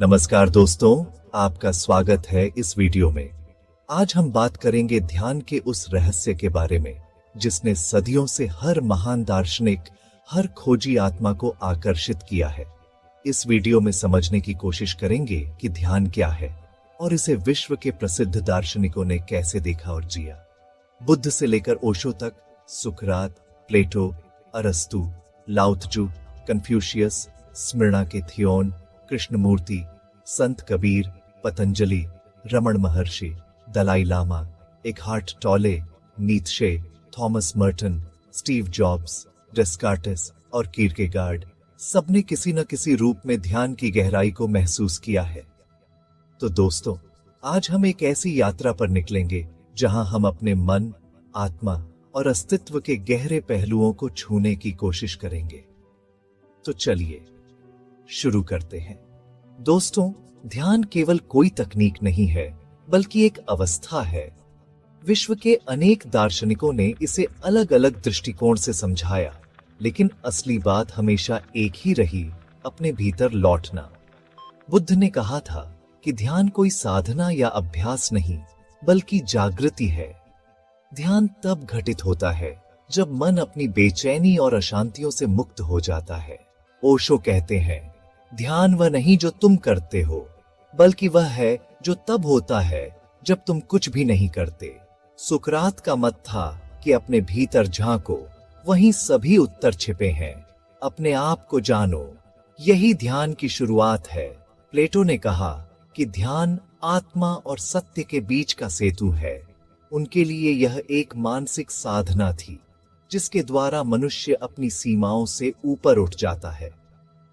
नमस्कार दोस्तों, आपका स्वागत है इस वीडियो में। आज हम बात करेंगे ध्यान के उस रहस्य के बारे में जिसने सदियों से हर महान दार्शनिक, हर खोजी आत्मा को आकर्षित किया है। इस वीडियो में समझने की कोशिश करेंगे कि ध्यान क्या है और इसे विश्व के प्रसिद्ध दार्शनिकों ने कैसे देखा और जिया। बुद्ध से लेकर ओशो तक, सुकरात, प्लेटो, अरस्तु, लाओ त्जू, कन्फ्यूशियस, स्मिर्ना के Theon, Krishnamurti, Sant Kabir, Patanjali, Raman Maharshi, Dalai Lama, Eckhart Tolle, Nietzsche, Thomas Merton, Steve Jobs, Descartes और कीरकेगार्ड, सबने किसी न किसी रूप में ध्यान की गहराई को महसूस किया है। तो दोस्तों, आज हम एक ऐसी यात्रा पर निकलेंगे जहां हम अपने मन, आत्मा और अस्तित्व के गहरे पहलुओं को छूने की कोशिश करेंगे। तो चलिए शुरू करते हैं। दोस्तों, ध्यान केवल कोई तकनीक नहीं है, बल्कि एक अवस्था है। विश्व के अनेक दार्शनिकों ने इसे अलग अलग दृष्टिकोण से समझाया, लेकिन असली बात हमेशा एक ही रही, अपने भीतर लौटना। बुद्ध ने कहा था कि ध्यान कोई साधना या अभ्यास नहीं, बल्कि जागृति है। ध्यान तब घटित होता है जब मन अपनी बेचैनी और अशांतियों से मुक्त हो जाता है। ओशो कहते हैं, ध्यान वह नहीं जो तुम करते हो, बल्कि वह है जो तब होता है जब तुम कुछ भी नहीं करते। सुकरात का मत था कि अपने भीतर झांको, वहीं सभी उत्तर छिपे हैं। अपने आप को जानो, यही ध्यान की शुरुआत है। प्लेटो ने कहा कि ध्यान आत्मा और सत्य के बीच का सेतु है। उनके लिए यह एक मानसिक साधना थी जिसके द्वारा मनुष्य अपनी सीमाओं से ऊपर उठ जाता है।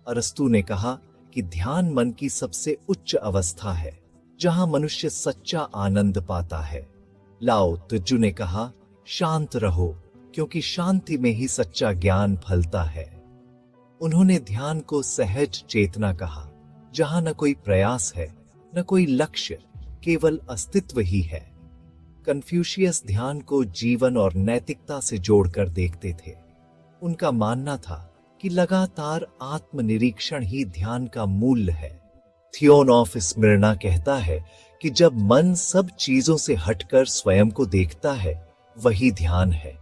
अरस्तु ने कहा कि ध्यान मन की सबसे उच्च अवस्था है जहां मनुष्य सच्चा आनंद पाता है। लाओ त्जू ने कहा, शांत रहो, क्योंकि शांति में ही सच्चा ज्ञान फलता है। उन्होंने ध्यान को सहज चेतना कहा, जहां न कोई प्रयास है, न कोई लक्ष्य, केवल अस्तित्व ही है। कन्फ्यूशियस ध्यान को जीवन और नैतिकता से जोड़कर देखते थे। उनका मानना था कि लगातार आत्मनिरीक्षण ही ध्यान का मूल्य है। थियोन ऑफ स्मिर्ना कहता है कि जब मन सब चीजों से हटकर स्वयं को देखता है, वही ध्यान है।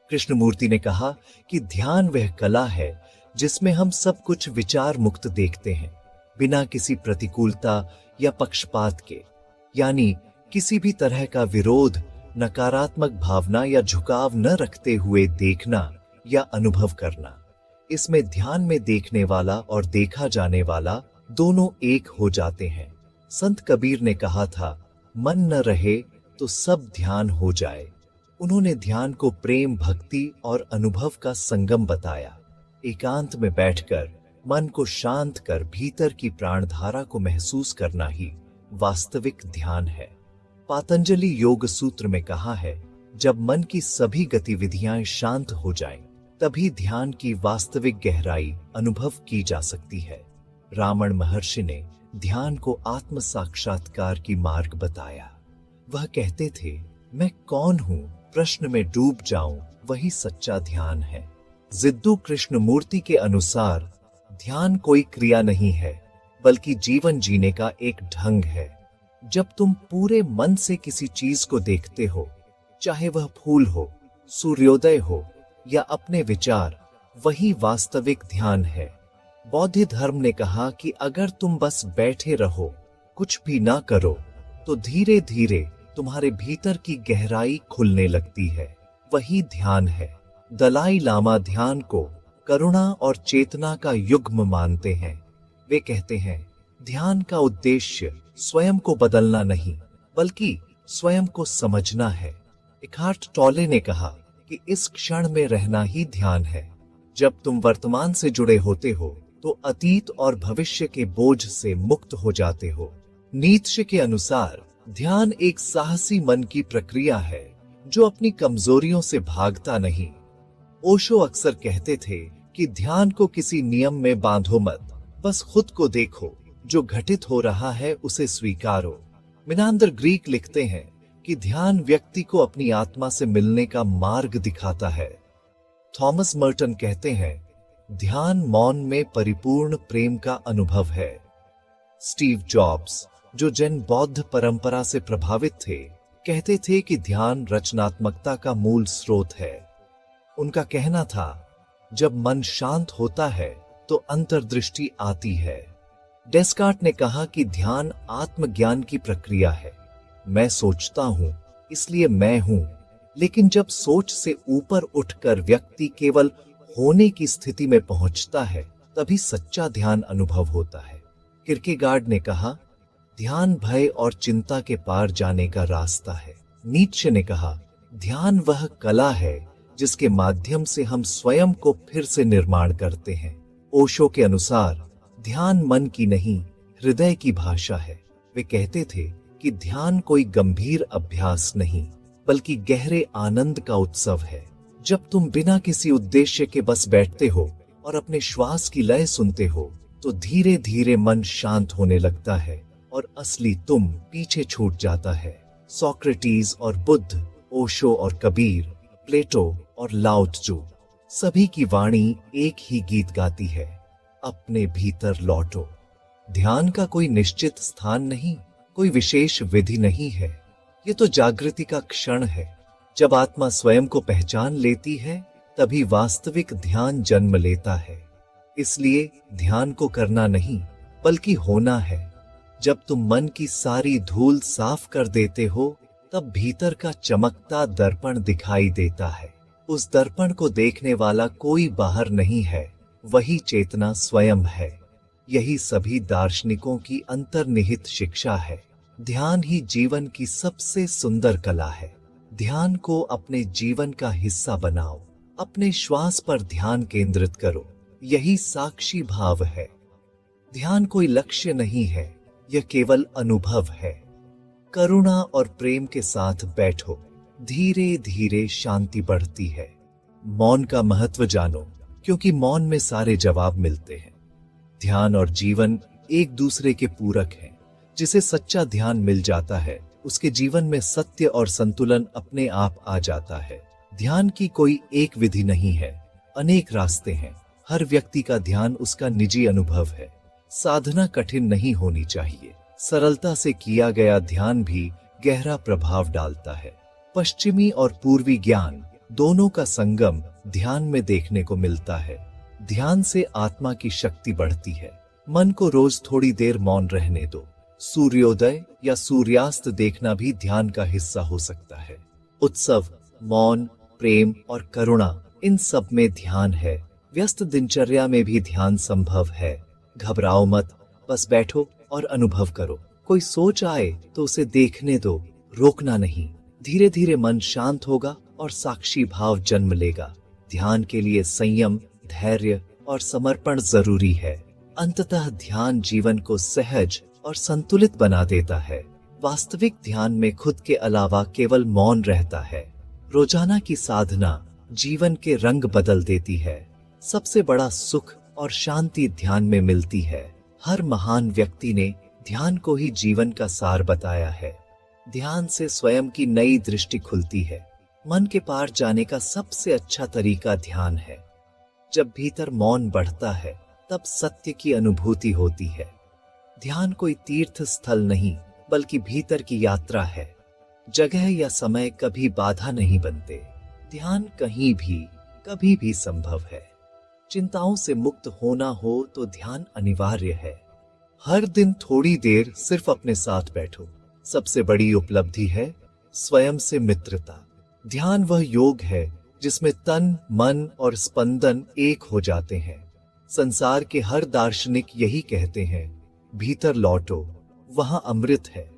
कृष्णमूर्ति ने कहा कि ध्यान वह कला है जिसमें हम सब कुछ विचार मुक्त देखते हैं, बिना किसी प्रतिकूलता या पक्षपात के, यानी किसी भी तरह का विरोध, नकारात्मक भावना या झुकाव न रखते हुए देखना या अनुभव करना। इसमें ध्यान में देखने वाला और देखा जाने वाला दोनों एक हो जाते हैं। संत कबीर ने कहा था, मन न रहे तो सब ध्यान हो जाए। उन्होंने ध्यान को प्रेम, भक्ति और अनुभव का संगम बताया। एकांत में बैठकर मन को शांत कर भीतर की प्राणधारा को महसूस करना ही वास्तविक ध्यान है। पतंजलि योग सूत्र में कहा है, जब मन की सभी गतिविधियां शांत हो जाएं, तभी ध्यान की वास्तविक गहराई अनुभव की जा सकती है। रामण महर्षि ने ध्यान को आत्म साक्षात्कार की मार्ग बताया। वह कहते थे, मैं कौन हूं प्रश्न में डूब जाऊं, वही सच्चा ध्यान है। जिद्दू कृष्णमूर्ति के अनुसार ध्यान कोई क्रिया नहीं है, बल्कि जीवन जीने का एक ढंग है। जब तुम पूरे मन से किसी चीज को देखते हो, चाहे वह फूल हो, सूर्योदय हो या अपने विचार, वही वास्तविक ध्यान है। बौद्ध धर्म ने कहा कि अगर तुम बस बैठे रहो, कुछ भी ना करो, तो धीरे धीरे तुम्हारे भीतर की गहराई खुलने लगती है, वही ध्यान है। दलाई लामा ध्यान को करुणा और चेतना का युग्म मानते हैं। वे कहते हैं, ध्यान का उद्देश्य स्वयं को बदलना नहीं, बल्कि स्वयं को समझना है। एकहार्ट टॉले ने कहा कि इस क्षण में रहना ही ध्यान है। जब तुम वर्तमान से जुड़े होते हो, तो अतीत और भविष्य के बोझ से मुक्त हो जाते हो। नीत्शे के अनुसार ध्यान एक साहसी मन की प्रक्रिया है जो अपनी कमजोरियों से भागता नहीं। ओशो अक्सर कहते थे कि ध्यान को किसी नियम में बांधो मत, बस खुद को देखो, जो घटित हो रहा है उसे स्वीकारो। मिनांदर ग्रीक लिखते हैं कि ध्यान व्यक्ति को अपनी आत्मा से मिलने का मार्ग दिखाता है। थॉमस मर्टन कहते हैं, ध्यान मौन में परिपूर्ण प्रेम का अनुभव है। स्टीव जॉब्स, जो जैन बौद्ध परंपरा से प्रभावित थे, कहते थे कि ध्यान रचनात्मकता का मूल स्रोत है। उनका कहना था, जब मन शांत होता है तो अंतर्दृष्टि आती है। डेस्कार्ट ने कहा कि ध्यान आत्मज्ञान की प्रक्रिया है। मैं सोचता हूं, इसलिए मैं हूं। लेकिन जब सोच से ऊपर उठकर व्यक्ति केवल होने की स्थिति में पहुंचता है, तभी सच्चा ध्यान अनुभव होता है। किर्केगार्ड ने कहा, ध्यान भय और चिंता के पार जाने का रास्ता है। नीत्शे ने कहा, ध्यान वह कला है जिसके माध्यम से हम स्वयं को फिर से निर्माण करते हैं। ओशो के अनुसार ध्यान मन की नहीं, हृदय की भाषा है। वे कहते थे कि ध्यान कोई गंभीर अभ्यास नहीं, बल्कि गहरे आनंद का उत्सव है। जब तुम बिना किसी उद्देश्य के बस बैठते हो और अपने श्वास की लय सुनते हो, तो धीरे धीरे मन शांत होने लगता है और असली तुम पीछे छूट जाता है। सोक्रेटिस और बुद्ध, ओशो और कबीर, प्लेटो और लाओ त्जू, सभी की वाणी एक ही गीत गाती है, अपने भीतर लौटो। ध्यान का कोई निश्चित स्थान नहीं, कोई विशेष विधि नहीं है। ये तो जागृति का क्षण है। जब आत्मा स्वयं को पहचान लेती है, तभी वास्तविक ध्यान जन्म लेता है। इसलिए ध्यान को करना नहीं, बल्कि होना है। जब तुम मन की सारी धूल साफ कर देते हो, तब भीतर का चमकता दर्पण दिखाई देता है। उस दर्पण को देखने वाला कोई बाहर नहीं है, वही चेतना स्वयं है। यही सभी दार्शनिकों की अंतर्निहित शिक्षा है। ध्यान ही जीवन की सबसे सुंदर कला है। ध्यान को अपने जीवन का हिस्सा बनाओ। अपने श्वास पर ध्यान केंद्रित करो। यही साक्षी भाव है। ध्यान कोई लक्ष्य नहीं है, यह केवल अनुभव है। करुणा और प्रेम के साथ बैठो। धीरे धीरे शांति बढ़ती है। मौन का महत्व जानो, क्योंकि मौन में सारे जवाब मिलते हैं। ध्यान और जीवन एक दूसरे के पूरक हैं। जिसे सच्चा ध्यान मिल जाता है, उसके जीवन में सत्य और संतुलन अपने आप आ जाता है। ध्यान की कोई एक विधि नहीं है, अनेक रास्ते हैं। हर व्यक्ति का ध्यान उसका निजी अनुभव है। साधना कठिन नहीं होनी चाहिए। सरलता से किया गया ध्यान भी गहरा प्रभाव डालता है। पश्चिमी और पूर्वी ज्ञान दोनों का संगम ध्यान में देखने को मिलता है। ध्यान से आत्मा की शक्ति बढ़ती है। मन को रोज थोड़ी देर मौन रहने दो। सूर्योदय या सूर्यास्त देखना भी ध्यान का हिस्सा हो सकता है। उत्सव, मौन, प्रेम और करुणा, इन सब में ध्यान है। व्यस्त दिनचर्या में भी ध्यान संभव है। घबराओ मत, बस बैठो और अनुभव करो। कोई सोच आए तो उसे देखने दो, रोकना नहीं। धीरे धीरे मन शांत होगा और साक्षी भाव जन्म लेगा। ध्यान के लिए संयम, धैर्य और समर्पण जरूरी है। अंततः ध्यान जीवन को सहज और संतुलित बना देता है। वास्तविक ध्यान में खुद के अलावा केवल मौन रहता है। रोजाना की साधना जीवन के रंग बदल देती है। सबसे बड़ा सुख और शांति ध्यान में मिलती है। हर महान व्यक्ति ने ध्यान को ही जीवन का सार बताया है। ध्यान से स्वयं की नई दृष्टि खुलती है। मन के पार जाने का सबसे अच्छा तरीका ध्यान है। जब भीतर मौन बढ़ता है, तब सत्य की अनुभूति होती है। ध्यान कोई तीर्थ स्थल नहीं, बल्कि भीतर की यात्रा है। जगह या समय कभी बाधा नहीं बनते। ध्यान कहीं भी, कभी भी संभव है। चिंताओं से मुक्त होना हो तो ध्यान अनिवार्य है। हर दिन थोड़ी देर सिर्फ अपने साथ बैठो। सबसे बड़ी उपलब्धि है स्वयं से मित्रता। ध्यान वह योग है जिसमें तन, मन और स्पंदन एक हो जाते हैं। संसार के हर दार्शनिक यही कहते हैं, भीतर लौटो, वहां अमृत है।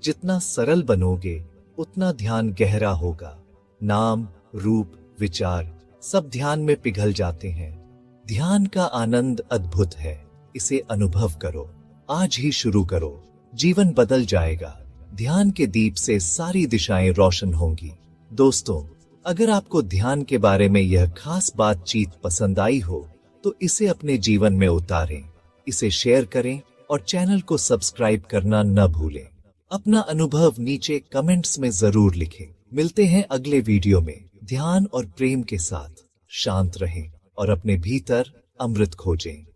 जितना सरल बनोगे, उतना ध्यान गहरा होगा। नाम, रूप, विचार सब ध्यान में पिघल जाते हैं। ध्यान का आनंद अद्भुत है। इसे अनुभव करो। आज ही शुरू करो। जीवन बदल जाएगा। ध्यान के दीप से सारी दिशाएं रोशन होंगी। दोस्तों, अगर आपको ध्यान के बारे में यह खास बातचीत पसंद आई हो, तो इसे अपने जीवन में उतारें। इसे शेयर करें और चैनल को सब्सक्राइब करना न भूलें। अपना अनुभव नीचे कमेंट्स में जरूर लिखें। मिलते हैं अगले वीडियो में। ध्यान और प्रेम के साथ शांत रहें और अपने भीतर अमृत खोजें।